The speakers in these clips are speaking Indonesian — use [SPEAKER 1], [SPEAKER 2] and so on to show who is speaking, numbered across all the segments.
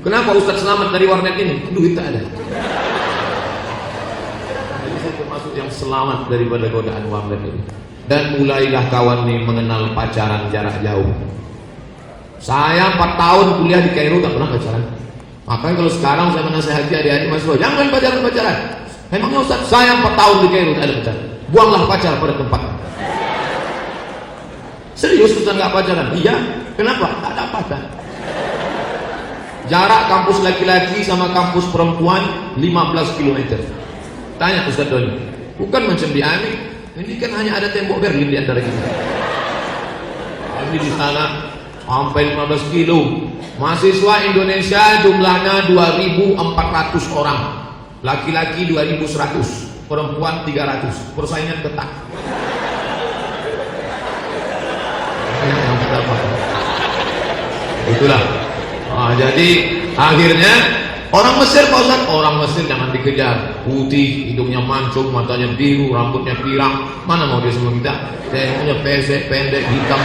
[SPEAKER 1] Kenapa Ustaz selamat dari warnet ini? Duit tak ada. Jadi saya termasuk yang selamat daripada godaan warnet ini. Dan mulailah kawan nih mengenal pacaran jarak jauh. Saya 4 tahun kuliah di Kairo tak pernah pacaran. Makanya kalau sekarang saya menasihati adik-adik mahasiswa, jangan pacaran-pacaran. Memangnya Ustaz, saya 4 tahun di Kairo tak ada pacaran. Buanglah pacar pada tempat. Serius Ustaz nggak pacaran? Iya. Kenapa? Tak ada pacar. Jarak kampus laki-laki sama kampus perempuan 15 km. Tanya Ustaz Doni. Bukan macam di Amik. Ini kan hanya ada tembok Berlin di antara kita. Kami di sana sampai 15 kilo. Mahasiswa Indonesia jumlahnya 2.400 orang. Laki-laki 2.100, perempuan 300. Persaingan ketat. Itulah. Jadi akhirnya orang Mesir, Pak Ustaz, orang Mesir jangan dikejar. Putih, hidungnya mancung, matanya biru, rambutnya pirang. Mana mau dia sama kita? Tengoknya pesek, pendek, hitam,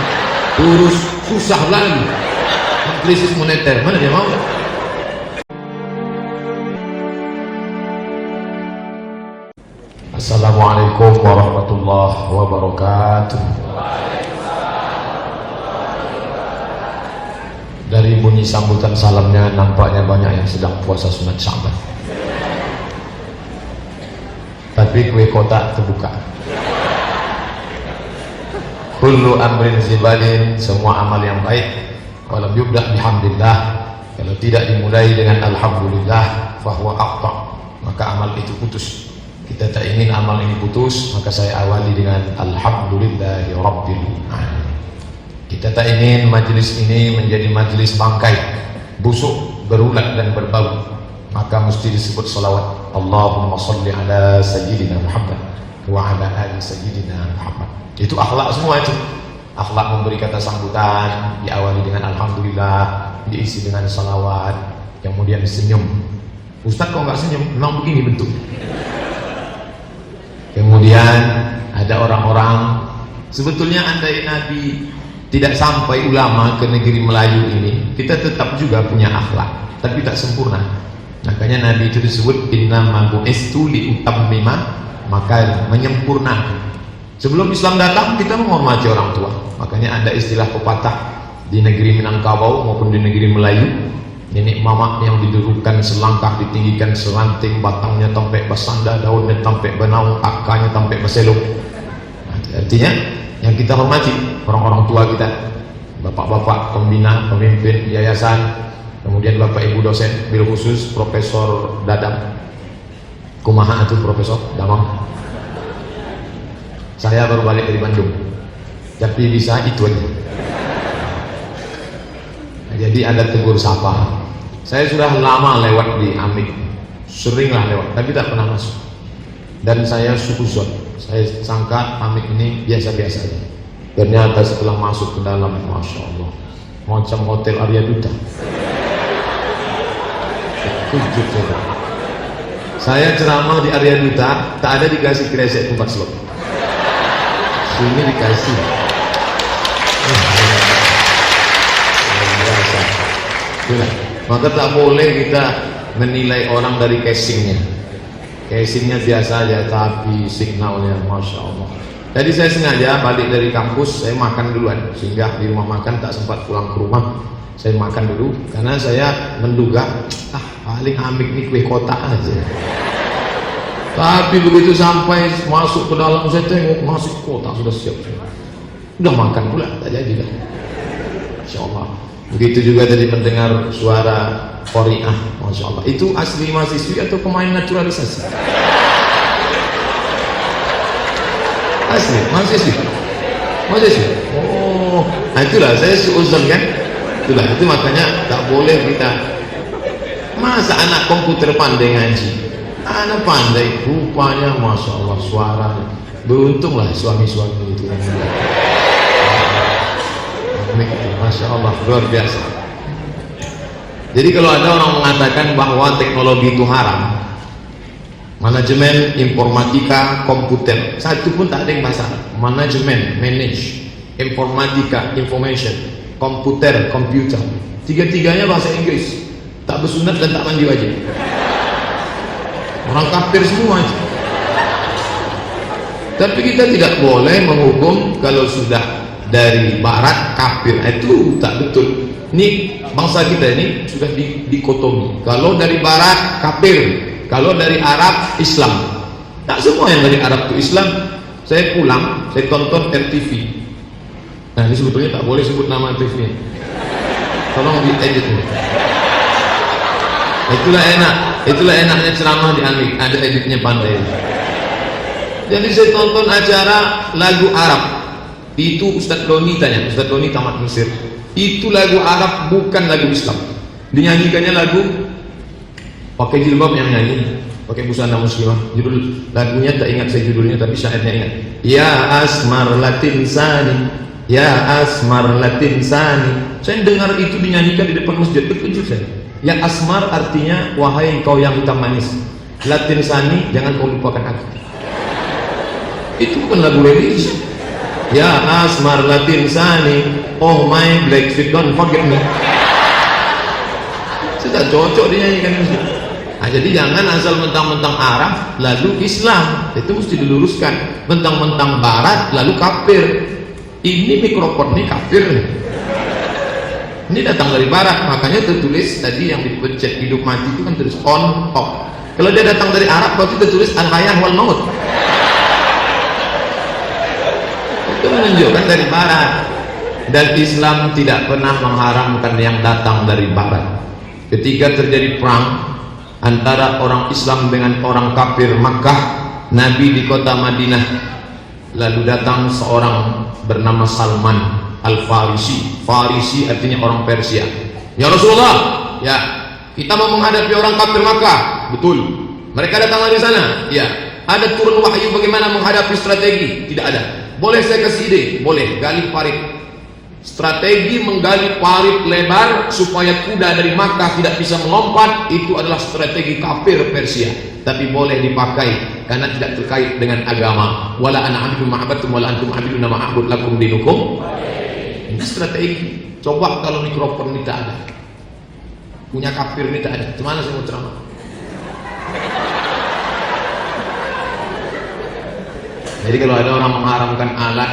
[SPEAKER 1] kurus, susah lagi. Krisis moneter, mana dia mau? Assalamualaikum warahmatullahi wabarakatuh. Dari bunyi sambutan salamnya nampaknya banyak yang sedang puasa sunat Sya'ban. Tapi kue kotak terbuka. Kullu amrin zibalin, semua amal yang baik walam yubda' bihamdillah, kalau tidak dimulai dengan alhamdulillah fahuwa aqta', maka amal itu putus. Kita tak ingin amal ini putus, maka saya awali dengan alhamdulillahi rabbil alamin. Kita tak ingin majlis ini menjadi majlis bangkai, busuk, berulat dan berbau, maka mesti disebut salawat. Allahumma salli ala sayyidina Muhammad wa ala ali sayyidina Muhammad. Itu akhlak semua itu. Akhlak memberi kata sambutan, diawali dengan alhamdulillah, diisi dengan salawat, kemudian senyum. Ustaz kok nggak senyum? Memang begini bentuk. Kemudian ada orang-orang, sebetulnya andai Nabi tidak sampai ulama ke negeri Melayu ini, kita tetap juga punya akhlak, tapi tak sempurna. Makanya Nabi itu disebut innama bu'istu liutammima, maka menyempurnakan. Sebelum Islam datang, kita menghormati orang tua. Makanya ada istilah pepatah di negeri Minangkabau maupun di negeri Melayu, nenek mama yang didudukkan selangkah ditinggikan seranting, batangnya tampek basanda, daunnya tampek benau, akarnya tampek baselok. Artinya yang kita hormati orang-orang tua kita, bapak-bapak pembina, pemimpin yayasan, kemudian bapak ibu dosen bil khusus Profesor Dadam. Kumaha itu Profesor Damang? Saya baru balik dari Bandung, tapi bisa itu aja. Jadi ada tegur sapa. Saya sudah lama lewat di Amik, seringlah lewat, tapi tak pernah masuk. Dan saya suuzon, saya sangka Amik ini biasa-biasa aja. Ternyata setelah masuk ke dalam, masya Allah, macam hotel Arya Duta. Kujud saya ceramah di Arya Duta, tak ada dikasih kresek tempat slot. Sini dikasih. Biasa. Maka tak boleh kita menilai orang dari casingnya. Casingnya biasa aja, tapi signalnya masya Allah. Jadi saya sengaja balik dari kampus, saya makan duluan, sehingga di rumah makan tak sempat pulang ke rumah. Saya makan dulu karena saya menduga paling Amik nih kue kotak aja. Tapi begitu sampai masuk ke dalam, saya tengok masih kotak sudah siap. Udah makan pula, tak jadi dah. Masya Allah. Begitu juga tadi mendengar suara Qori'ah, masya Allah. Itu asli mahasiswi atau pemain naturalisasi? Asli mahasiswi. Mahasiswi. Oh, nah itulah saya suuzon kan. Itulah, itu makanya tak boleh kita. Masa anak komputer pandai ngaji? Anak pandai, rupanya masya Allah suaranya. Beruntunglah suami-suami itu. Masya Allah, luar biasa. Jadi kalau ada orang mengatakan bahwa teknologi itu haram, manajemen, informatika, komputer, satu pun tak ada yang bahasa. Manajemen, manage, informatika, information, komputer, computer, tiga-tiganya bahasa Inggris. Tak tak bersunat dan tak mandi wajib. Orang kafir semua. Tapi kita tidak boleh menghukum kalau sudah dari barat kafir, itu tak betul. Ini bangsa kita ini sudah dikotomi. Kalau dari barat kafir, kalau dari Arab Islam. Tak semua yang dari Arab itu Islam. Saya pulang, saya tonton RTV. Nah ini sebetulnya tak boleh sebut nama TV. Tolong diedit. Itulah enaknya ceramah di Amik, ada editnya pandai. Jadi saya tonton acara lagu Arab. Itu Ustadz Doni tanya, Ustadz Doni tamat Mesir. Itu lagu Arab bukan lagu Islam. Dinyanyikannya lagu pakai jilbab yang nyanyi, pakai busana muslimah. Judul lagunya tak ingat saya judulnya, tapi syairnya ingat. Ya asmar latin sani, ya asmar latin sani. Saya dengar itu dinyanyikan di depan masjid, terkejut saya. Ya asmar artinya wahai kau yang hitam manis. Latin sani, jangan kau lupakan aku. Itu bukan lagu religi. Ya asmar latin sani, oh my black sweet don't forget me. Sudah cocok dinyanyikan musik. Nah, jadi jangan asal mentang-mentang Arab lalu Islam, itu mesti diluruskan. Mentang-mentang Barat lalu kafir. Ini mikrofon ini kafir nih. Ini datang dari Barat, makanya tertulis tadi yang dipencet hidup mati itu kan tulis on off. Kalau dia datang dari Arab berarti tertulis al hayah wal maut. Itu menunjukkan dari Barat. Dan Islam tidak pernah mengharamkan yang datang dari Barat. Ketika terjadi perang antara orang Islam dengan orang kafir Makkah, Nabi di kota Madinah, lalu datang seorang bernama Salman Al-Farisi. Farisi artinya orang Persia. Ya Rasulullah, ya kita mau menghadapi orang kafir Makkah. Betul. Mereka datang dari sana. Ya. Ada turun wahyu bagaimana menghadapi strategi? Tidak ada. Boleh saya kasih ide? Boleh. Gali parit. Strategi menggali parit lebar supaya kuda dari Makkah tidak bisa melompat, itu adalah strategi kafir Persia. Tapi boleh dipakai karena tidak terkait dengan agama. Wala ana abidun ma'abatum wala antum abidun ma'abud lakum dinukum. Ini strategi. Coba kalau mikrofon ini tak ada, punya kafir ini tak ada, gimana saya mau ceramah? Jadi kalau ada orang mengharamkan alat,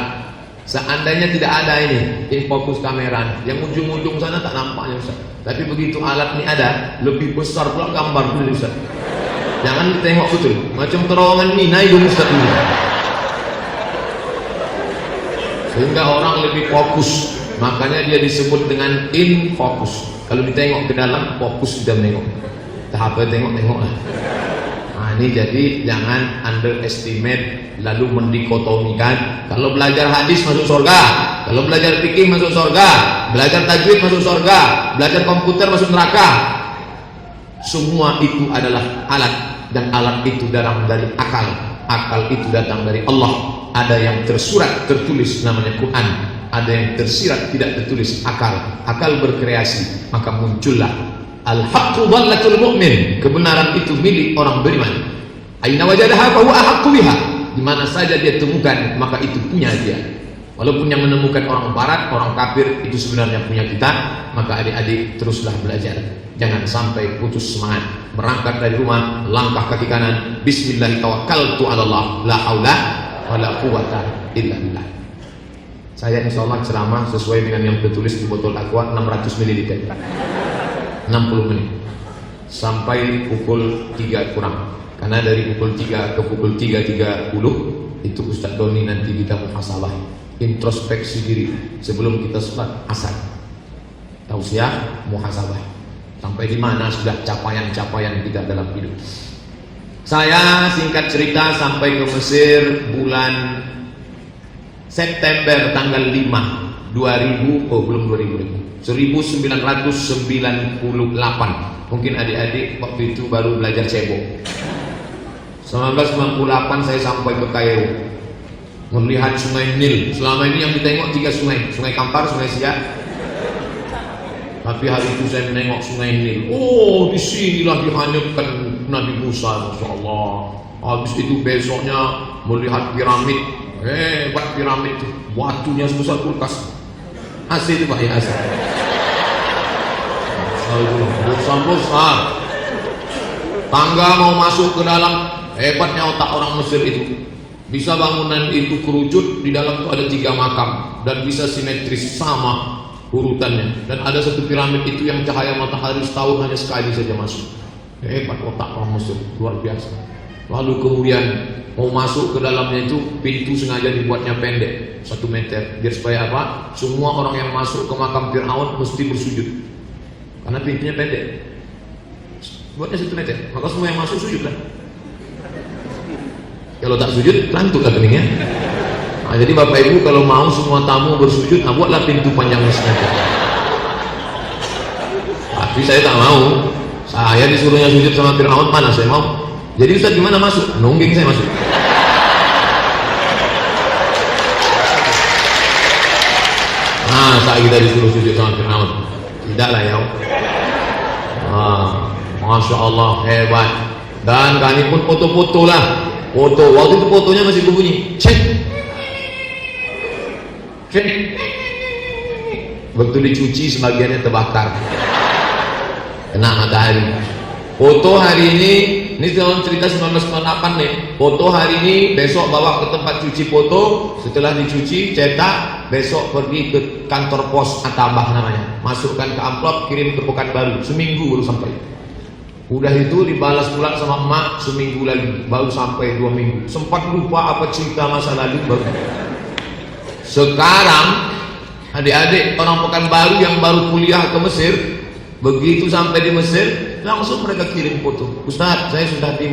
[SPEAKER 1] seandainya tidak ada ini infokus kamera, yang ujung-ujung sana tak nampaknya Ustaz. Tapi begitu alat ini ada, lebih besar pula gambar dulu Ustaz. Jangan ditengok betul, macam terowongan Mina itu Ustaz ini. Sehingga orang lebih fokus, makanya dia disebut dengan in fokus. Kalau ditengok ke dalam, fokus sudah menengok. Tak apa tengok-tengok lah. Nah ini jadi jangan underestimate lalu mendikotomikan. Kalau belajar hadis masuk surga, kalau belajar fikih masuk surga, belajar tajwid masuk surga, belajar komputer masuk neraka. Semua itu adalah alat, dan alat itu datang dari akal. Akal itu datang dari Allah. Ada yang tersurat tertulis namanya Quran, ada yang tersirat tidak tertulis akal. Akal berkreasi, maka muncullah al-haqqu dhallatul mu'min. Kebenaran itu milik orang beriman. Aina wajadaha fa huwa ahaqqu biha. Di mana saja dia temukan, maka itu punya dia. Walaupun yang menemukan orang barat, orang kafir, itu sebenarnya punya kita. Maka adik-adik teruslah belajar. Jangan sampai putus semangat. Berangkat dari rumah, langkah kaki kanan, bismillah tawakkaltu 'ala Allah, la haula wala quwata illa billah. Saya insyaallah ceramah sesuai dengan yang tertulis di botol aqua 600 ml. 60 menit sampai pukul 3 kurang. Karena dari pukul 3 ke pukul 3.30 itu Ustadz Doni nanti kita muhasabah, introspeksi diri sebelum kita sholat asar. Tausiah muhasabah. Sampai di mana sudah capaian-capaian kita dalam hidup. Saya singkat cerita sampai ke Mesir bulan September tanggal 5 2000, oh belum 2000, 1998. Mungkin adik-adik waktu itu baru belajar cebok. 1998 saya sampai ke Kairo, melihat sungai Nil. Selama ini yang ditengok 3 sungai, Sungai Kampar, Sungai Siak. Tapi hari itu saya menengok sungai Nil. Oh, disinilah dihanyutkan Nabi Musa, Masya Allah. Habis itu besoknya melihat piramid. Hebat piramid itu, batunya sebesar kulkas. Asli itu Pak ya, asli. besar. Tangga mau masuk ke dalam, hebatnya otak orang Mesir itu. Bisa bangunan itu kerucut, di dalam itu ada 3 makam dan bisa simetris sama urutannya. Dan ada satu piramid itu yang cahaya matahari setahun hanya sekali saja masuk. Hebat otak orang Mesir, luar biasa. Lalu kemudian mau masuk ke dalamnya itu pintu sengaja dibuatnya pendek 1 meter, biar supaya apa? Semua orang yang masuk ke makam Fir'aun mesti bersujud karena pintunya pendek. Buatnya 1 meter, maka semua yang masuk sujud lah. Kalau tak sujud, lantuk lah keningnya. Nah, jadi Bapak Ibu kalau mau semua tamu bersujud, nah buatlah pintu panjang sengaja. Tapi saya tak mau. Saya disuruhnya sujud sama Fir'aun, mana saya mau. Jadi Ustaz gimana masuk? Nungging saya masuk. Nah, saat kita disuruh sujud sama Fir'aun, tidaklah ya. Masya Allah, hebat. Dan kami pun foto-foto lah. Foto, waktu itu fotonya masih berbunyi cek. Begitu dicuci sebagiannya terbakar, kena matahari. Foto hari ini tahun cerita 1998 nih. Foto hari ini, besok bawa ke tempat cuci foto. Setelah dicuci, cetak, besok pergi ke kantor pos Atabah namanya. Masukkan ke amplop, kirim ke Pekanbaru. Seminggu baru sampai. Udah itu dibalas pula sama emak seminggu lagi, baru sampai 2 minggu. Sempat lupa apa cerita masa lalu baru. Sekarang adik-adik orang Pekanbaru yang baru kuliah ke Mesir, begitu sampai di Mesir langsung mereka kirim foto. Ustaz, saya sudah di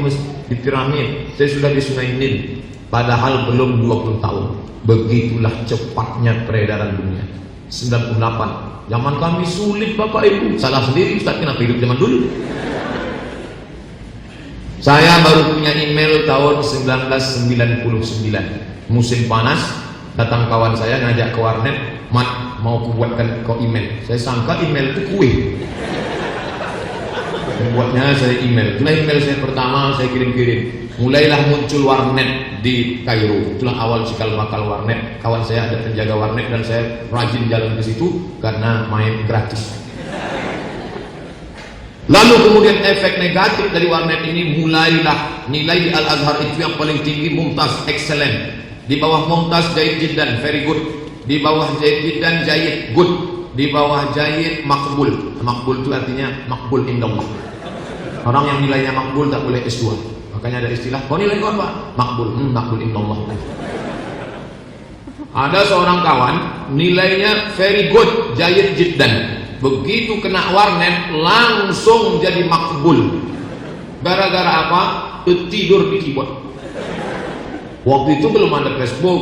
[SPEAKER 1] piramid, saya sudah di Sungai Nil, padahal belum 20 tahun. Begitulah cepatnya peredaran dunia. 98, zaman kami sulit Bapak Ibu. Salah sendiri Ustaz, kenapa hidup zaman dulu? Saya baru punya email tahun 1999, musim panas. Datang kawan saya ngajak ke warnet, Mat, mau kubuatkan kau email. Saya sangka email itu kue. Buatnya saya email. Itulah email saya pertama, saya kirim-kirim. Mulailah muncul warnet di Kairo. Itulah awal cikal bakal warnet. Kawan saya ada penjaga warnet dan saya rajin jalan ke situ karena main gratis. Lalu kemudian efek negatif dari warnet ini, mulailah nilai di Al-Azhar itu yang paling tinggi, Mumtaz, excellent. Di bawah Mumtaz, Jayyid Jiddan, very good. Di bawah Jayyid Jiddan, Jayyid, good. Di bawah Jayyid, Makbul. Makbul itu artinya makbul indallah. Orang yang nilainya makbul tak boleh S2. Makanya ada istilah, kau nilai kau apa? Makbul, makbul indallah. Ada seorang kawan nilainya very good, Jayyid Jiddan. Begitu kena warnet langsung jadi makbul. Gara-gara apa? Tidur di keyboard. Waktu itu belum ada Facebook,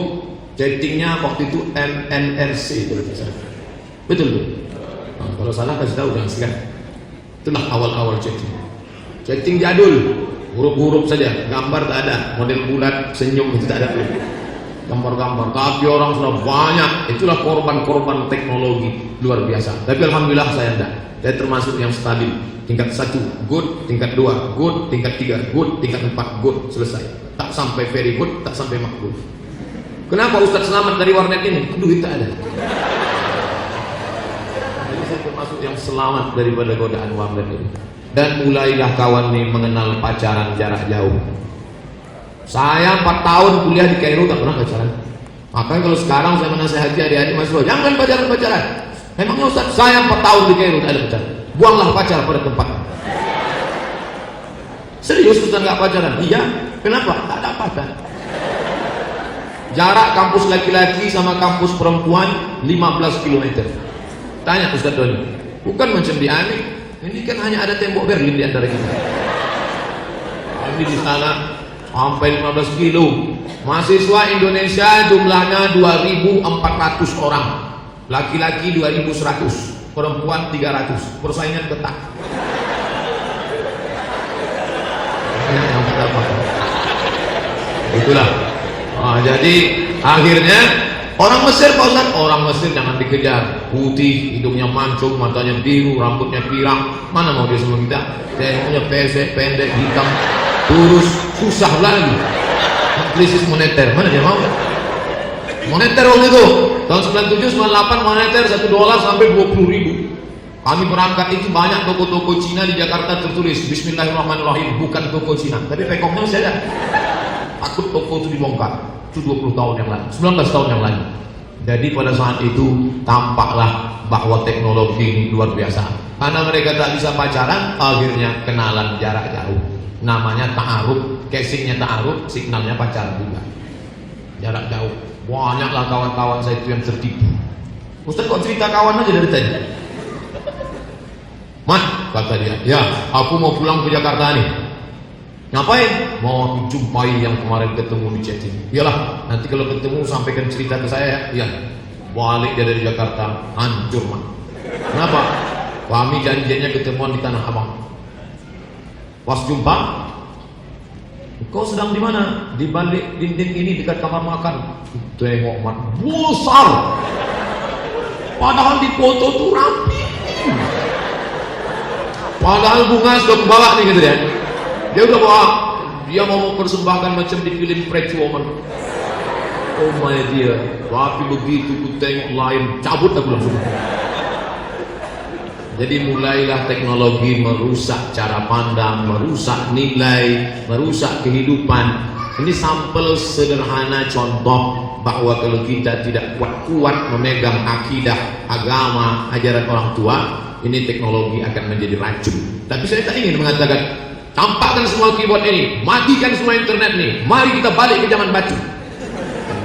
[SPEAKER 1] chattingnya waktu itu MNRC betul. Nah, kalau salah kasih tahu jangan segan. Itulah awal-awal chatting jadul, huruf-huruf saja, gambar tak ada, model bulat, senyum itu tak ada, gambar-gambar. Tapi orang sudah banyak. Itulah korban-korban teknologi luar biasa. Tapi alhamdulillah saya enggak. Saya termasuk yang stabil. Tingkat 1 good, tingkat 2 good, tingkat 3 good, tingkat 4 good, selesai. Tak sampai very good, tak sampai makbul. Kenapa Ustaz selamat dari warnet ini? Duit tak ada. Jadi saya termasuk yang selamat daripada godaan warnet ini. Dan mulailah kawan ini mengenal pacaran jarak jauh. Saya 4 tahun kuliah di Kairo tak pernah pacaran. Makanya kalau sekarang saya menasihati adik-adik mahasiswa, jangan pacaran-pacaran. Memangnya Ustaz, saya 4 tahun di Kairo tak ada pacaran. Buanglah pacar pada tempat. Serius Ustaz nggak pacaran? Iya. Kenapa? Tak ada pacar. Jarak kampus laki-laki sama kampus perempuan 15 km. Tanya Ustaz Doni. Bukan macam di Amerika. Ini kan hanya ada tembok Berlin di antara kita. Kami di sana sampai 15 kilo. Mahasiswa Indonesia jumlahnya 2.400 orang. Laki-laki 2.100, perempuan 300. Persaingan ketat. Itulah. Jadi akhirnya orang Mesir, Pak Ustaz, orang Mesir jangan dikejar. Putih, hidungnya mancung, matanya biru, rambutnya pirang. Mana mau dia sama kita? Saya punya pesek, pendek, hitam, kurus, susah lagi. Krisis moneter, mana dia mau? Moneter waktu itu tahun 97, 98 moneter $1 sampai 20.000. Kami berangkat itu banyak toko-toko Cina di Jakarta tertulis Bismillahirrahmanirrahim, bukan toko Cina, tapi pekongnya masih ada. Takut toko itu dibongkar. Itu 20 tahun yang lalu, 19 tahun yang lalu. Jadi pada saat itu tampaklah bahwa teknologi ini luar biasa. Karena mereka tak bisa pacaran, akhirnya kenalan jarak jauh. Namanya ta'aruf, casingnya ta'aruf, signalnya pacaran juga. Jarak jauh. Banyaklah kawan-kawan saya itu yang tertipu. Ustaz kok cerita kawan aja dari tadi? Mat, kata dia, ya aku mau pulang ke Jakarta nih. Ngapain? Mau jumpai yang kemarin ketemu di chatting. Iyalah, nanti kalau ketemu sampaikan cerita ke saya ya. Iya. Balik dia dari Jakarta, hancur Mat. Kenapa? Kami janjiannya ketemuan di Tanah Abang. Pas jumpa, kau sedang di mana? Di balik dinding ini dekat kamar makan. Tengok Mat, besar. Padahal di foto tuh rapi. Padahal bunga sudah kebawa nih gitu ya. Dia udah bawa, dia mau mempersembahkan macam di film Pretty Woman. Oh my dear, tapi begitu ku tengok lain, cabut aku langsung. Jadi mulailah teknologi merusak cara pandang, merusak nilai, merusak kehidupan. Ini sampel sederhana contoh bahwa kalau kita tidak kuat-kuat memegang akidah, agama, ajaran orang tua, ini teknologi akan menjadi racun. Tapi saya tak ingin mengatakan tampakkan semua keyboard ini, matikan semua internet ini, mari kita balik ke zaman batu.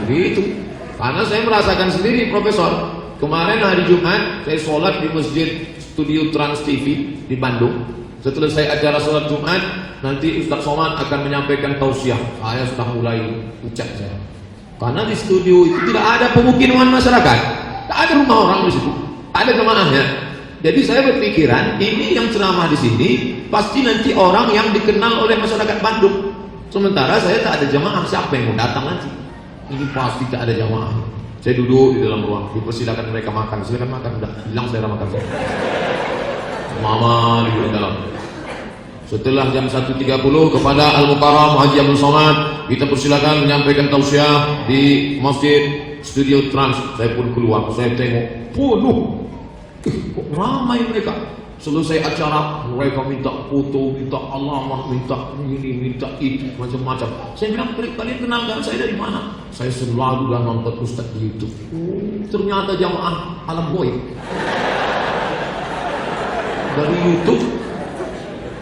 [SPEAKER 1] Begitu. Karena saya merasakan sendiri, Profesor. Kemarin hari Jumat saya sholat di masjid Studio Trans TV di Bandung. Setelah saya acara sholat Jumat, nanti Ustaz Somad akan menyampaikan tausiah. Saya sudah mulai ucap saya. Karena di studio itu tidak ada pemukiman masyarakat, tidak ada rumah orang di situ, ada jemaahnya. Jadi saya berpikiran ini yang ceramah di sini pasti nanti orang yang dikenal oleh masyarakat Bandung. Sementara saya tak ada jamaah, siapa yang mau datang nanti? Ini pasti tak ada jamaah. Saya duduk di dalam ruang, dipersilakan mereka makan, silakan makan, udah hilang selera makan saya. Mama di dalam. Setelah jam 1.30 kepada Al-Mukarram Haji Abdul Somad, kita persilakan menyampaikan tausiah di Masjid Studio Trans. Saya pun keluar, saya tengok penuh. Kok ramai mereka. Selesai acara mereka minta foto, minta alamat, minta ini, minta itu, macam-macam. Saya bilang, kalian kenal kan saya dari mana? Saya selalu dah nonton Ustaz di YouTube. Ternyata jamaah alam goib dari YouTube.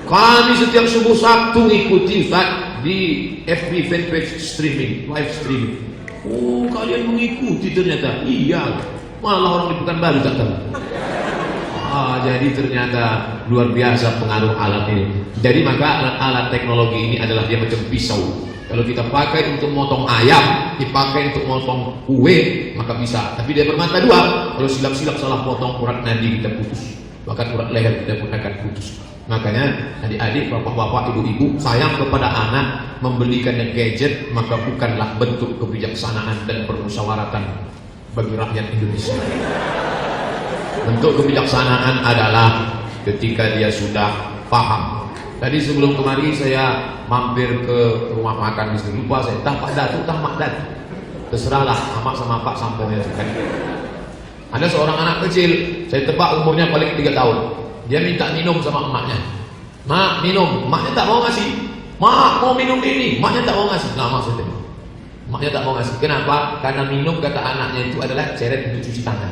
[SPEAKER 1] Kami setiap subuh Sabtu ngikuti Ustaz di FB fanpage streaming, live streaming. Oh, kalian mengikuti ternyata. Iya, malah orang di Pekanbaru tak tahu. Jadi ternyata luar biasa pengaruh alat ini. Jadi maka alat teknologi ini adalah dia macam pisau. Kalau kita pakai untuk motong ayam, dipakai untuk motong kue, maka bisa. Tapi dia bermata dua. Kalau silap-silap salah potong, urat nadi kita putus, bahkan urat leher kita pun akan putus. Makanya adik-adik, bapak-bapak, ibu-ibu, sayang kepada anak membelikannya gadget, maka bukanlah bentuk kebijaksanaan dan permusyawaratan bagi rakyat Indonesia. Bentuk kebijaksanaan adalah ketika dia sudah paham. Tadi sebelum kemari saya mampir ke rumah makan di sini, lupa saya, entah Pak Datu, entah Mak Datu, terserahlah, Mak sama Pak sampai kan. Ada seorang anak kecil, saya tebak umurnya paling 3 tahun. Dia minta minum sama emaknya. Mak, minum. Maknya tak mau ngasih. Mak, mau minum ini. Maknya tak mau ngasih. Nah, maksudnya maknya tak mau ngasih. Kenapa? Karena minum, kata anaknya itu adalah ceret untuk cuci tangan.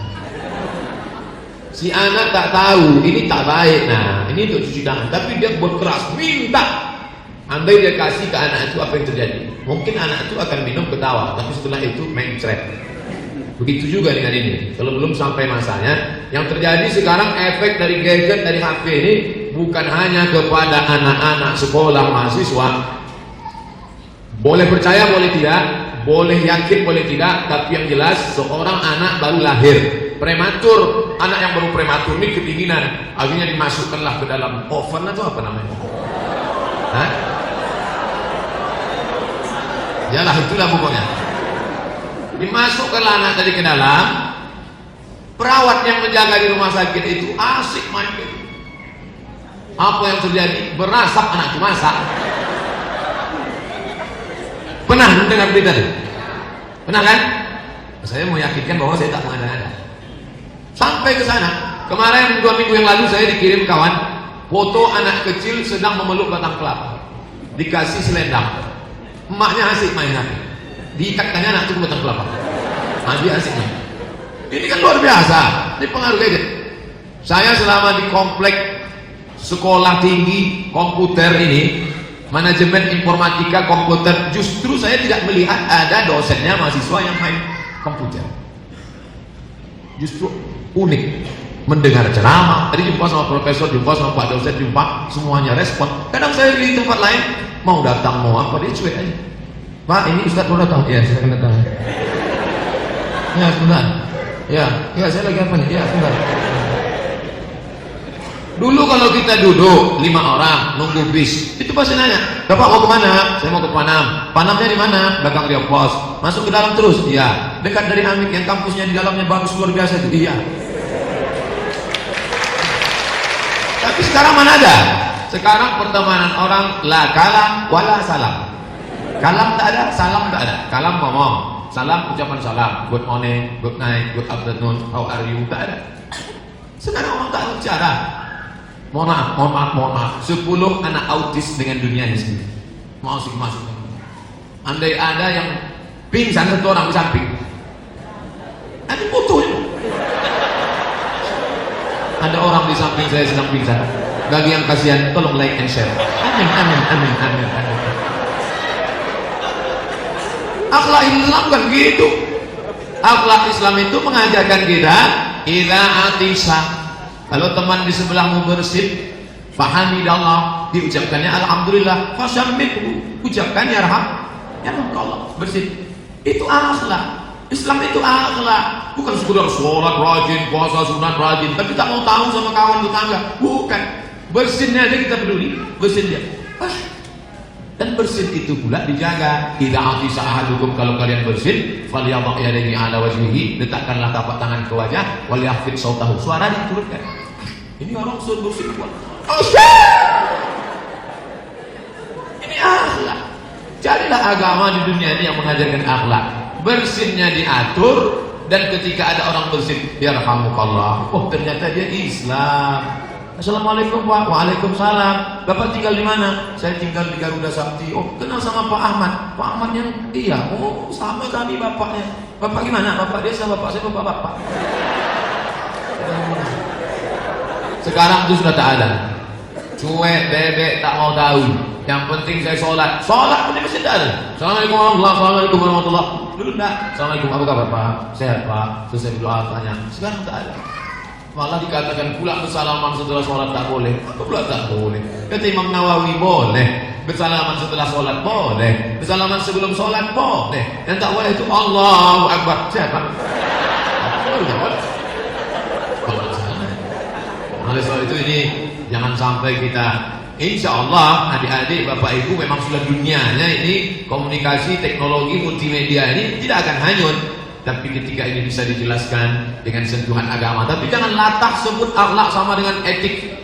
[SPEAKER 1] Si anak tak tahu ini tak baik. Nah, ini untuk cuci tangan. Tapi dia berkeras minta. Andai dia kasih ke anak itu, apa yang terjadi? Mungkin anak itu akan minum ketawa, tapi setelah itu main ceret. Begitu juga dengan ini. Kalau belum sampai masanya, yang terjadi sekarang efek dari gadget, dari HP ini bukan hanya kepada anak-anak sekolah, mahasiswa. Boleh percaya, boleh tidak, boleh yakin, boleh tidak, tapi yang jelas seorang anak baru lahir, prematur, anak yang baru prematur ini kedinginan, akhirnya dimasukkanlah ke dalam oven atau apa namanya? Hah? Yalah, itulah pokoknya. Dimasukkanlah anak tadi ke dalam. Perawat yang menjaga di rumah sakit itu asik main gitu. Apa yang terjadi? Berasap anak itu masak. Pernah mendengar berita itu? Pernah kan? Saya mau yakinkan bahwa saya tak mengada-ngada. Sampai ke sana, Kemarin 2 minggu yang lalu saya dikirim kawan foto anak kecil sedang memeluk batang kelapa, dikasih selendang, emaknya asik main HP, diikatkannya anak itu ke batang kelapa. Nah, dia asiknya. Ini kan luar biasa. Ini pengaruh gadget. Saya selama di komplek sekolah tinggi komputer ini, manajemen informatika komputer, justru saya tidak melihat ada dosennya mahasiswa yang main komputer. Justru unik mendengar ceramah. Tadi jumpa sama profesor, jumpa sama pak dosen, jumpa semuanya respon. Kadang saya di tempat lain mau datang mau apa dia cuek aja. Pak, ini Ustadz mau datang? Ya, silakan datang. Ya, sebentar. Ya, saya lagi apa nih? Ya, sebentar. Dulu kalau kita duduk 5 orang nunggu bis, itu pasti nanya, Bapak mau kemana? Saya mau ke Panam. Panamnya di mana? Belakang Rio Pos. Masuk ke dalam terus? Iya. Dekat dari Amik yang kampusnya di dalamnya bagus luar biasa itu? Iya. Tapi sekarang mana ada? Sekarang pertemanan orang la kalam wala salam. Kalam tak ada, salam tak ada. Kalam ngomong, salam ucapan salam, good morning, good night, good afternoon, how are you, tak ada. Sekarang orang tak bicara. Mohon maaf. 10 anak autis dengan dunianya sendiri. Masuk. Andai ada yang pingsan satu orang di samping, nanti fotonya. Ada orang di samping saya sedang pingsan. Bagi yang kasihan, tolong like and share. Amin. Akhlak Islam kan gitu. Akhlak Islam itu mengajarkan kita idza atisa. Kalau teman di sebelahmu bersin, fahamidallah, diucapkannya alhamdulillah, fasyammithu, ucapkan ya Allah, bersin. Itu akhlak. Islam itu akhlak, bukan sekedar sholat rajin, puasa sunat rajin, tapi tak mau tahu sama kawan tetangga, bukan. Bersinnya aja kita peduli, bersin dia. Dan bersin itu pula dijaga. Idza atisa ahadukum, kalau kalian bersin, falyadha yadayhi ala wajhihi, letakkanlah tapak tangan ke wajah, wal yahfid sautahu, suara diturunkan. Ini orang suruh bersin kuat. Ini akhlak. Carilah agama di dunia ini yang mengajarkan akhlak. Bersinnya diatur, dan ketika ada orang bersin, yarhamukallah. Oh, ternyata dia Islam. Assalamualaikum Pak. Waalaikumsalam. Bapak tinggal di mana? Saya tinggal di Garuda Sakti. Oh, kenal sama Pak Ahmad. Pak Ahmad yang iya. Oh, sama kami bapaknya. Bapak gimana? Bapak dia sama bapak saya, bapak. Sekarang itu sudah tak ada. Cuek, bebek, tak mau tahu. Yang penting saya sholat pun di masjid ada. Assalamualaikum warahmatullahi. Dulu enggak. Assalamualaikum, apa kabar Pak? Sehat Pak. Selesai berdoa tanya. Sekarang tak ada. Malah dikatakan pula bersalaman setelah sholat tak boleh. Apa pula tak boleh? Kata Imam Nawawi boleh. Bersalaman setelah sholat boleh. Bersalaman sebelum sholat boleh. Yang tak boleh itu Allahu Akbar. Siapa? Oleh sebab itu ini jangan sampai kita, insya Allah adik-adik bapak ibu memang sudah dunianya ini komunikasi teknologi multimedia ini tidak akan hanyut. Tapi ketika ini bisa dijelaskan dengan sentuhan agama, tapi jangan latah sebut akhlak sama dengan etik.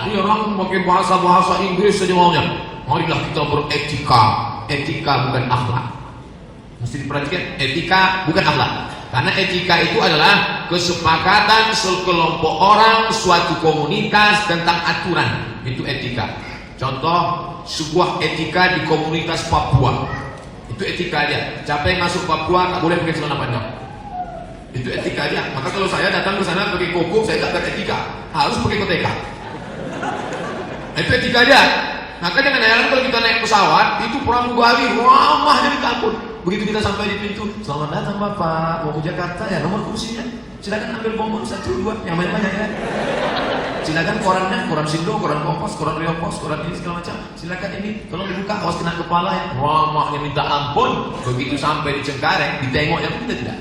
[SPEAKER 1] Ini orang pakai bahasa Inggris saja maunya. Marilah kita beretika. Etika bukan akhlak. Mesti diperhatikan, etika bukan akhlak. Karena etika itu adalah kesepakatan sekelompok orang, suatu komunitas tentang aturan. Itu etika. Contoh, sebuah etika di komunitas Papua. Itu etika aja. Siapa yang masuk Papua tak boleh pakai celana panjang. Itu etika aja. Maka kalau saya datang ke sana pakai koko, saya tak beretika. Harus pakai koteka. Itu etika aja. Maka jangan heran kalau kita naik pesawat, itu pramugari ramahnya di kampung. Begitu kita sampai di pintu, selamat datang Bapak, mau ke Jakarta ya, nomor kursinya. Silakan ambil bonbon 1, 2, yang banyak-banyak ya. Silakan korannya, koran Sindo, koran Kompas, koran Rio Pos, koran ini segala macam. Silakan ini, tolong dibuka, awas kena kepala ya. Ramahnya minta ampun. Begitu sampai di Cengkareng, ditengok yang kita tidak.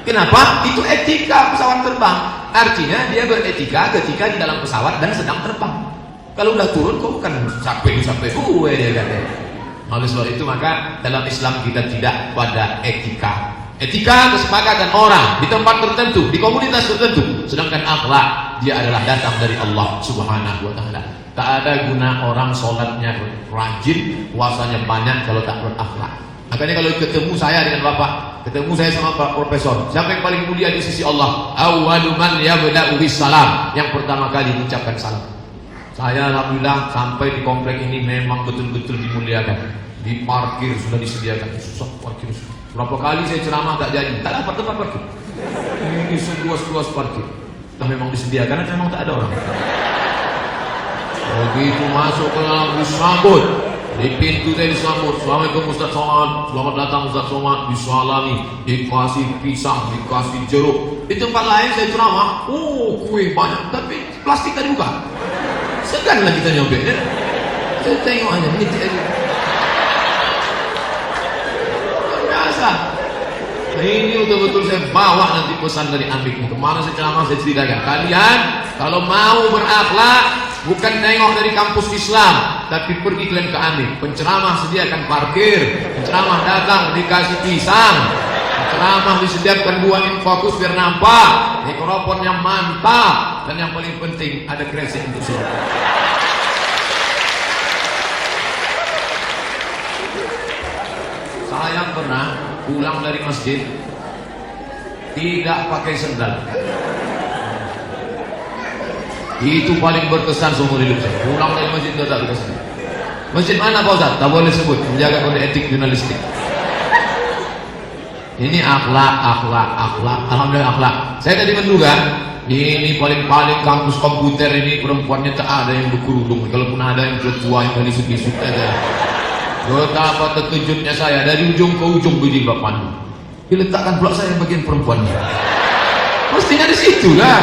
[SPEAKER 1] Kenapa? Itu etika pesawat terbang. Artinya dia beretika ketika di dalam pesawat dan sedang terbang. Kalau udah turun, kok bukan sampai gue dia katanya. Oleh sebab itu maka dalam Islam kita tidak pada etika. Etika kesepakatan orang di tempat tertentu, di komunitas tertentu. Sedangkan akhlak dia adalah datang dari Allah Subhanahu wa taala. Tak ada guna orang sholatnya rajin, puasanya banyak kalau tak berakhlak. Makanya kalau ketemu saya dengan Bapak, ketemu saya sama Pak Profesor, siapa yang paling mulia di sisi Allah? Awwalu man yabda'u bis salam, yang pertama kali mengucapkan salam. Saya alhamdulillah sampai di komplek ini memang betul-betul dimuliakan. Di parkir sudah disediakan, susah parkir. Berapa kali saya ceramah tak jadi, tak dapat tempat parkir. Ini seluas-luas parkir. Kita memang disediakan, memang tak ada orang. Begitu masuk ke dalam disambut, di pintu saya disambut, Assalamualaikum Ustaz Somad, selamat datang Ustaz Somad, disalami, dikasih pisang, dikasih jeruk. Di tempat lain saya ceramah, kue banyak, tapi plastik tadi buka. Seganlah kita nyampe, ya? Saya tengok aja, ini aja. Biasa. Nah, ini betul-betul saya bawa nanti pesan dari Amik. Kemarin saya ceramah, saya ceritakan, kalian kalau mau berakhlak, bukan nengok dari kampus Islam, tapi pergi kalian ke Amik. Penceramah sediakan parkir, penceramah datang dikasih pisang, penceramah disediakan buah infokus biar nampak, mikrofon yang mantap, dan yang paling penting ada kresek untuk sholat. Saya pernah pulang dari masjid tidak pakai sendal. Itu paling berkesan seumur hidup saya. Pulang dari masjid tidak pakai sendal. Masjid mana Pak Ustaz? Tak boleh sebut, menjaga kode etik jurnalistik. Ini akhlak. Alhamdulillah akhlak. Saya tadi menduga ini paling kampus komputer ini perempuannya tak ada yang berkerudung. Kalaupun ada yang tua yang disuk-disuk aja. Betapa terkejutnya saya, dari ujung ke ujung berjilbab pandu. Diletakkan pula saya bagian perempuannya. Mestinya di situ lah.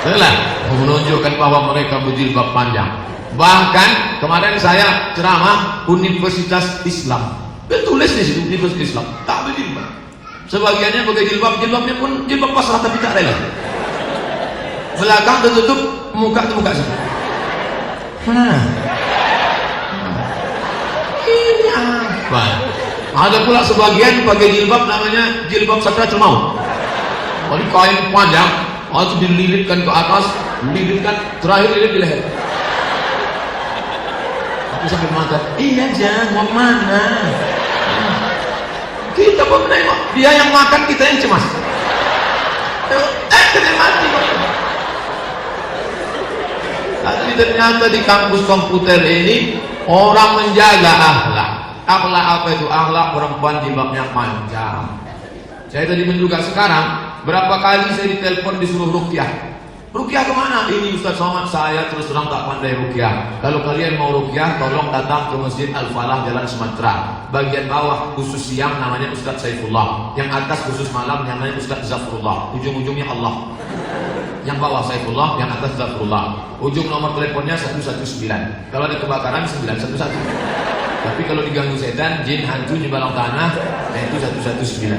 [SPEAKER 1] Setelah menunjukkan bahwa mereka berjilbab panjang. Bahkan kemarin saya ceramah Universitas Islam. Tulis di situ Universitas Islam, tak berjilbab. Sebagiannya pakai jilbab, jilbabnya pun jilbab pasrah tapi tak rela. Belakang tertutup, muka semua. Ini apa? Ada pula sebagian pakai jilbab namanya jilbab Sakratul Maut. Jadi kain panjang, harus dililitkan ke atas, dililitkan, terakhir lilit di leher. Aku sambil mengatakan, iya jangan mau mana? Kita pun menengok, dia yang makan, kita yang cemas. Kena mati. Tapi ternyata di kampus komputer ini orang menjaga akhlak. Akhlak apa itu? Akhlak perempuan jilbabnya panjang. Saya tadi menduga sekarang berapa kali saya ditelepon disuruh ruqyah. Ruqyah kemana? Ini Ustaz Somad, saya terus terang tak pandai ruqyah. Kalau kalian mau ruqyah, tolong datang ke Masjid Al-Falah Jalan Sumatera. Bagian bawah khusus siang namanya Ustaz Saifullah, yang atas khusus malam namanya Ustaz Zafrullah. Ujung-ujungnya Allah. Yang bawah Saifullah, yang atas Zafrullah. Ujung nomor teleponnya 119. Kalau ada kebakaran 911. Tapi kalau diganggu setan, jin, hantu, nyebalang tanah, itu 119.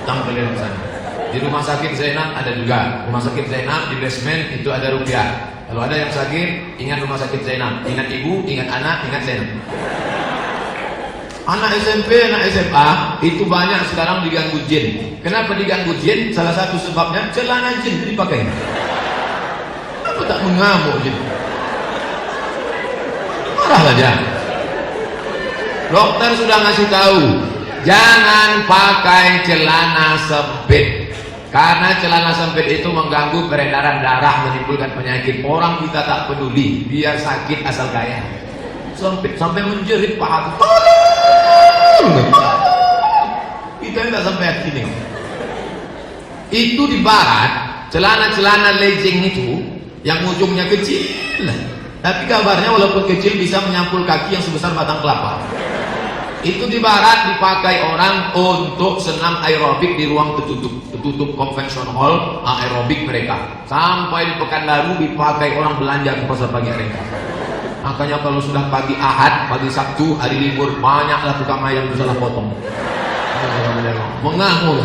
[SPEAKER 1] Datang kalian ke sana. Di rumah sakit Zainab ada juga. Rumah sakit Zainab di basement itu ada ruqyah. Kalau ada yang sakit, ingat rumah sakit Zainab. Ingat ibu, ingat anak, ingat Zainab. Anak SMP, anak SMA itu banyak sekarang diganggu jin. Kenapa diganggu jin? Salah satu sebabnya celana jin dipakai. Apa tak mengamuk jin? Marahlah dia. Dokter sudah ngasih tahu, jangan pakai celana sempit. Karena celana sempit itu mengganggu peredaran darah, menimbulkan penyakit. Orang kita tak peduli, biar sakit asal kaya. Sempit sampai menjerit paha. Tolong! Kita tidak sampai sini. Itu di barat, celana-celana legging itu yang ujungnya kecil. Tapi kabarnya walaupun kecil bisa menyampul kaki yang sebesar batang kelapa. Itu di barat dipakai orang untuk senam aerobik di ruang tertutup convention hall aerobik mereka. Sampai di Pekanbaru dipakai orang belanja ke pasar pagi mereka. Makanya kalau sudah pagi Ahad, pagi Sabtu, hari libur, banyaklah tukang ayam yang salah potong. Mengaku.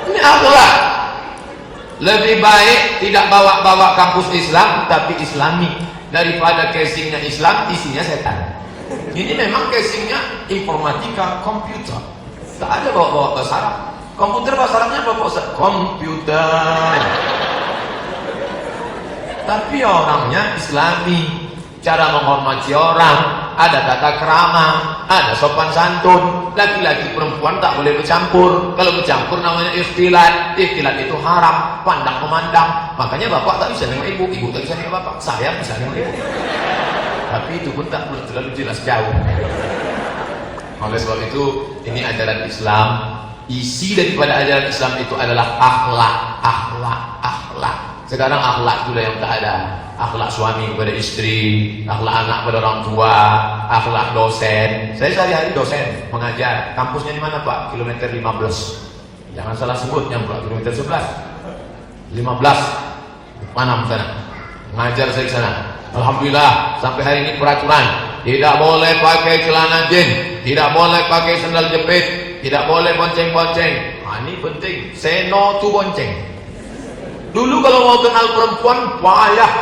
[SPEAKER 1] Ini akhlak. Lebih baik tidak bawa-bawa kampus Islam tapi Islami daripada casingnya Islam isinya setan. Ini memang casingnya informatika komputer. Tak ada bawa-bawa bahasa Arab. Komputer bahasa Arabnya apa Ustaz? Komputer. Tapi orangnya Islami, cara menghormati orang, ada tata krama, ada sopan santun. Laki-laki perempuan tak boleh bercampur. Kalau bercampur namanya ikhtilat. Ikhtilat itu haram, pandang memandang. Makanya bapak tak bisa nengok ibu, ibu tak bisa nengok bapak, saya bisa nengok ibu. Tapi itu pun tak terlalu jelas jauh. Oleh sebab itu, ini ajaran Islam. Isi daripada ajaran Islam itu adalah akhlak, akhlak, akhlak. Sekarang akhlak itulah yang tak ada. Akhlak suami kepada istri, akhlak anak pada orang tua, akhlak dosen. Saya sehari-hari dosen, mengajar. Kampusnya di mana Pak? Kilometer 15. Jangan salah sebut, yang kilometer 11. 15. Mana sana? Mengajar saya di sana. Alhamdulillah, sampai hari ini peraturan. Tidak boleh pakai celana jin, tidak boleh pakai sandal jepit, tidak boleh bonceng-bonceng. Ini penting. Say no to bonceng. Dulu kalau mau kenal perempuan payah.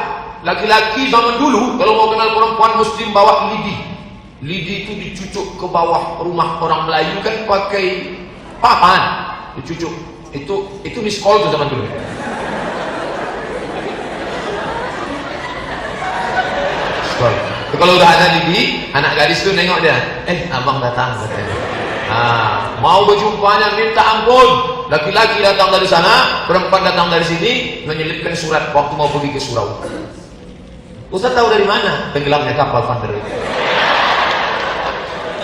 [SPEAKER 1] Laki-laki zaman dulu kalau mau kenal perempuan mesti bawa lidi. Lidi itu dicucuk ke bawah rumah orang Melayu kan pakai papan, dicucuk. Itu miskol tuh zaman dulu. Miskol. Kalau udah ada lidi, anak gadis tuh nengok dia. Abang datang katanya. Mau berjumpanya minta ampun. Laki-laki datang dari sana, perempuan datang dari sini, menyelipkan surat waktu mau pergi ke surau. Ustaz tahu dari mana? Tenggelamnya kapal Van der Weyden.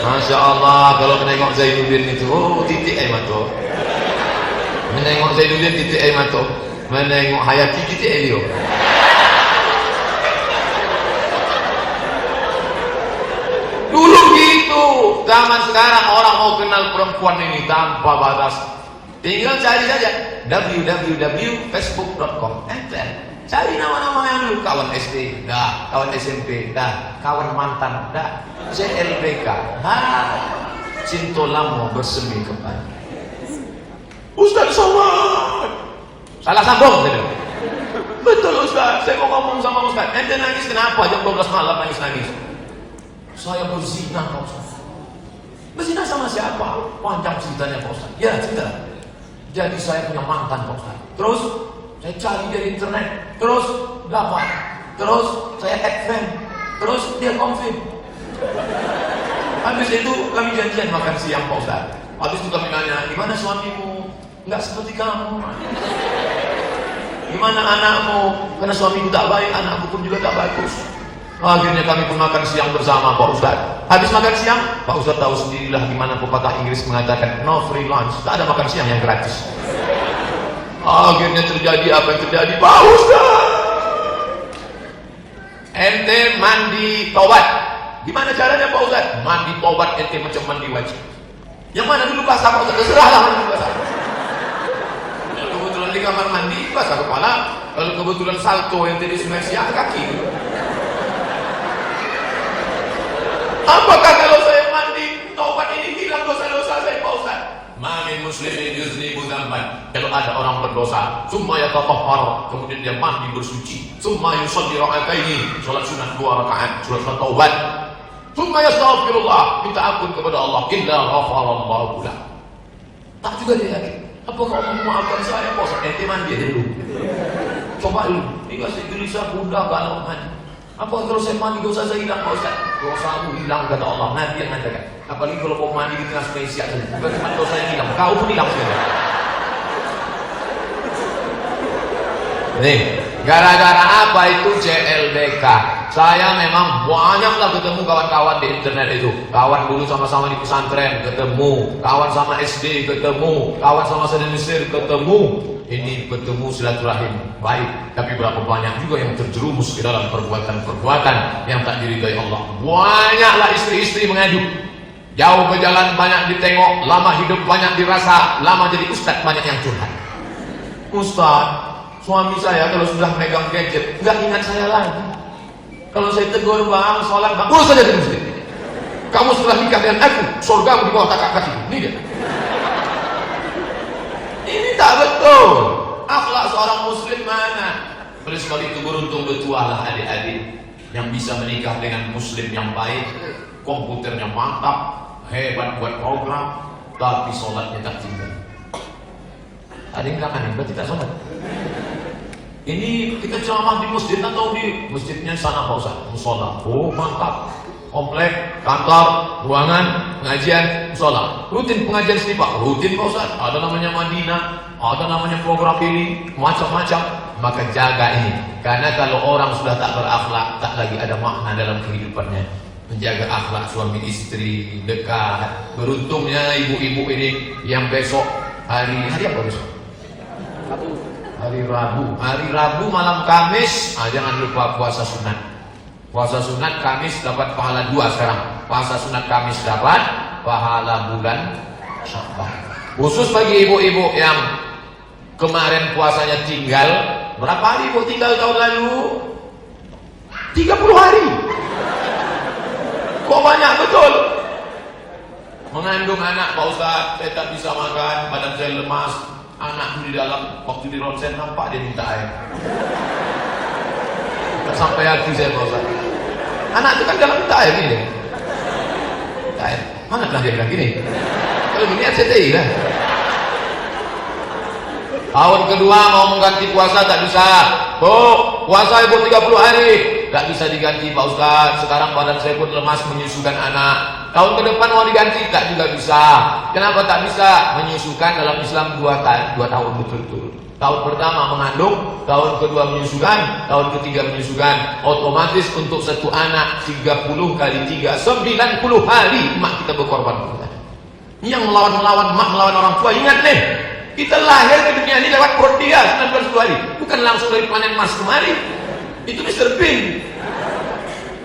[SPEAKER 1] Masya Allah, kalau menengok Zainuddin itu, titik air mata. Menengok Zainuddin titik air mata. Menengok Hayati titik air dia. Dulu gitu. Zaman sekarang orang mau kenal perempuan ini tanpa batas. Tinggal cari saja www.facebook.com. Enter. Cari nama-nama yang dulu. Kawan SD, dah. Kawan SMP, dah. Kawan mantan, dah. CLBK. Cinta lama bersemi kembali. Ustaz Somad. Salah sambung. Betul Ustaz. Saya mau ngomong sama Ustaz. Ente nangis kenapa? Jam 12 malam nangis-nangis. Saya berzina Pak Ustaz. Berzina sama siapa? Panjang ceritanya Pak Ustaz. Ya cerita. Jadi saya punya mantan Pak Ustaz. Terus saya cari dari internet. Terus dapat. Terus saya add friend. Terus dia confirm. Habis itu kami janjian makan siang Pak Ustaz. Habis itu kami nanya, gimana suamimu? Enggak seperti kamu. Gimana anakmu? Karena suamiku tak baik, anakku pun juga tak bagus. Akhirnya kami pun makan siang bersama Pak Ustaz. Habis makan siang, Pak Ustaz tahu sendirilah gimana pepatah Inggris mengatakan no free lunch. Tak ada makan siang yang gratis. Akhirnya terjadi apa yang terjadi Pak Ustaz. Ente mandi taubat. Gimana caranya Pak Ustaz? Mandi taubat ente macam mandi wajib. Yang mana dulu basah Pak Ustaz? Terserahlah mandi basah. Kebetulan di kamar mandi basah kepala. Kalau kebetulan salto yang tadi sungai siang kaki. Apakah kalau saya mandi taubat ini hilang dosa-dosa saya Pak Ustaz? Mamin muslimin yuznibu dzamban. Kalau ada orang berdosa, summa yatatahhar, kemudian dia mandi bersuci, summa yusalli raka'ataini, salat sunat 2 rakaat, surat taubat. Summa yastaghfirullah, minta ampun kepada Allah, illa ghafarallahu lahu. Tak juga dia yakin. Apakah Allah memaafkan saya Pak Ustaz? Ente mandi aja dulu. Coba dulu. Ini kasih gelisah bunda kalau mandi. Apa kalau saya mandi dosa saya hilang Pak Ustaz? Dosamu hilang kata Allah. Nabi yang mengatakan. Apalagi kalau kau mandi di tengah sungai Siak, bukan cuma dosa yang hilang, kau pun hilang juga. Nih, gara-gara apa itu CLBK? Saya memang banyaklah ketemu kawan-kawan di internet itu. Kawan dulu sama-sama di pesantren ketemu, kawan sama SD ketemu, kawan sama Mesir ketemu. Ini bertemu silaturahim baik, tapi berapa banyak juga yang terjerumus ke dalam perbuatan-perbuatan yang tak diridhai Allah. Banyaklah istri-istri mengadu. Jauh berjalan banyak ditengok, lama hidup banyak dirasa, lama jadi ustaz banyak yang curhat. Ustaz, suami saya kalau sudah megang gadget nggak ingat saya lagi. Kalau saya tegur bang, sholat bang, urus saja dengan sendiri. Kamu setelah nikah dengan aku, surga di bawah tapak kaki. Ini dia. Ini tak betul. Akhlak seorang muslim mana? Oleh sebab itu beruntung bertualah adik-adik yang bisa menikah dengan muslim yang baik, komputernya mantap, hebat buat program, tapi sholatnya tak tinggal. Ada yang bilang aneh, berarti tak sholat. Ini kita ceramah di masjid atau di masjidnya sana Pak Ustaz? Musola. Oh mantap. komplek, kantor, ruangan, pengajian, musola. Rutin pengajian sini Pak, rutin Pak Ustaz. Ada namanya Madinah, ada namanya program ini, macam-macam. Maka jaga ini, karena kalau orang sudah tak berakhlak, tak lagi ada makna dalam kehidupannya. Menjaga akhlak suami istri, dekat. Beruntungnya ibu-ibu ini yang besok hari apa besok? Hari Rabu malam Kamis, jangan lupa puasa sunat. Puasa sunat Kamis dapat pahala 2 sekarang. Puasa sunat Kamis dapat pahala bulan Syawal. Khusus bagi ibu-ibu yang kemarin puasanya tinggal, berapa hari ibu tinggal tahun lalu? 30 hari. Kok banyak betul? Mengandung anak Pak Ustaz, saya tak bisa makan, badan saya lemas. Anak di dalam, waktu di ronsen nampak dia minta air. Tak sampai hati saya Pak Ustaz. Anak itu kan dalam minta air ini. Minta air. Mana pernah dia bilang gini? Kalau gini RCTI lah. Tahun kedua mau mengganti puasa tak bisa. Puasa ibu 30 hari. Tak bisa diganti Pak Ustaz. Sekarang badan saya pun lemas menyusukan anak. Tahun ke depan mau diganti tak juga bisa. Kenapa tak bisa? Menyusukan dalam Islam 2 tahun betul-betul. Tahun pertama mengandung, tahun kedua menyusukan, tahun ketiga menyusukan. Otomatis untuk satu anak 30 kali 3 90 hari mak kita berkorban. Yang melawan mak, melawan orang tua. Ingat nih, kita lahir ke dunia ini lewat perut dia 19 hari. Bukan langsung dari planet Mars kemari. Itu Mr. Bean.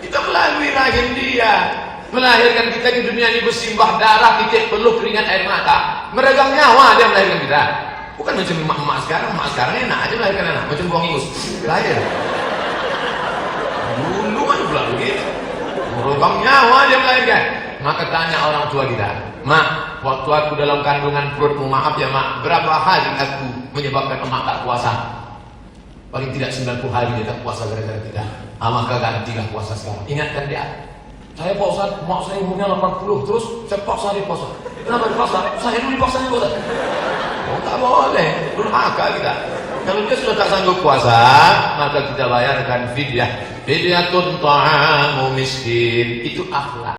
[SPEAKER 1] Kita melalui rahim dia, melahirkan kita ke dunia ini bersimbah darah, titik peluh, keringat, air mata. Meregang nyawa dia melahirkan kita. Bukan macam emak sekarang enak aja melahirkan anak, macam buang ingus. Lahir. Dulu kan pula begitu. Meregang nyawa dia melahirkan. Maka tanya orang tua kita, Mak, waktu aku dalam kandungan perutmu, maaf ya Mak, berapa hari aku menyebabkan emak tak puasa? Paling tidak 90 hari dia tak puasa gara-gara kita. Maka gantilah puasa sekarang. Ingatkan dia. Saya Pak Ustaz, mak saya umurnya 80, terus saya paksa dia puasa. Kenapa dipaksa? Saya dulu dipaksanya Pak Ustaz. Oh, tak boleh, durhaka kita. Kalau dia sudah tak sanggup puasa, maka kita bayarkan fidyah. Fidyatun ta'amu miskin. Itu akhlak.